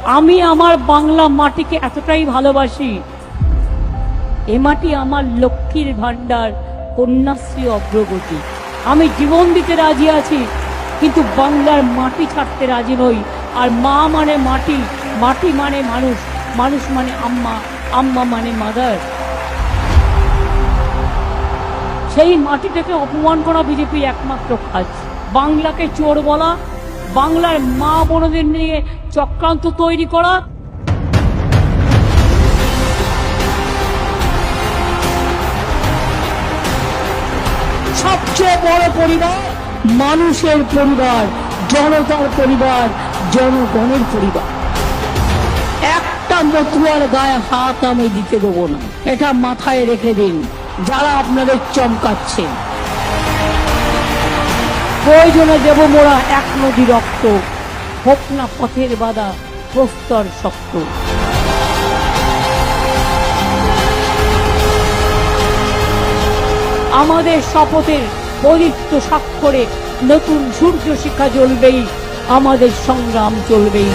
আমি আমার বাংলা মাটিকে এতটাই ভালোবাসি, এ মাটি আমার লক্ষ্মীর ভান্ডার, কন্যাশ্রী অগ্রগতি। আমি জীবন দিতে রাজি আছি, কিন্তু বাংলার মাটি ছাড়তে রাজি নই। আর মা মানে মাটি, মাটি মানে মানুষ, মানুষ মানে আম্মা, আম্মা মানে মাদার। সেই মাটিটাকে অপমান করা বিজেপির একমাত্র কাজ। বাংলাকে চোর বলা, বাংলার মা বোনদের নিয়ে চক্রান্ত তৈরি করা। সবচেয়ে বড় পরিবার মানুষের পরিবার, জনতার পরিবার, জনগণের পরিবার। একটা মতুয়ার গায়ে হাত আমি দিতে দেবো না, এটা মাথায় রেখে দিন যারা আপনাদের চমকাচ্ছেন। প্রয়োজনে দেব মোরা এক নদী রক্ত, হোক না পথের বাধা প্রস্তর শক্ত। আমাদের শপথের পবিত্র স্বাক্ষরে নতুন সূর্য শিখা জ্বলবেই, আমাদের সংগ্রাম চলবেই।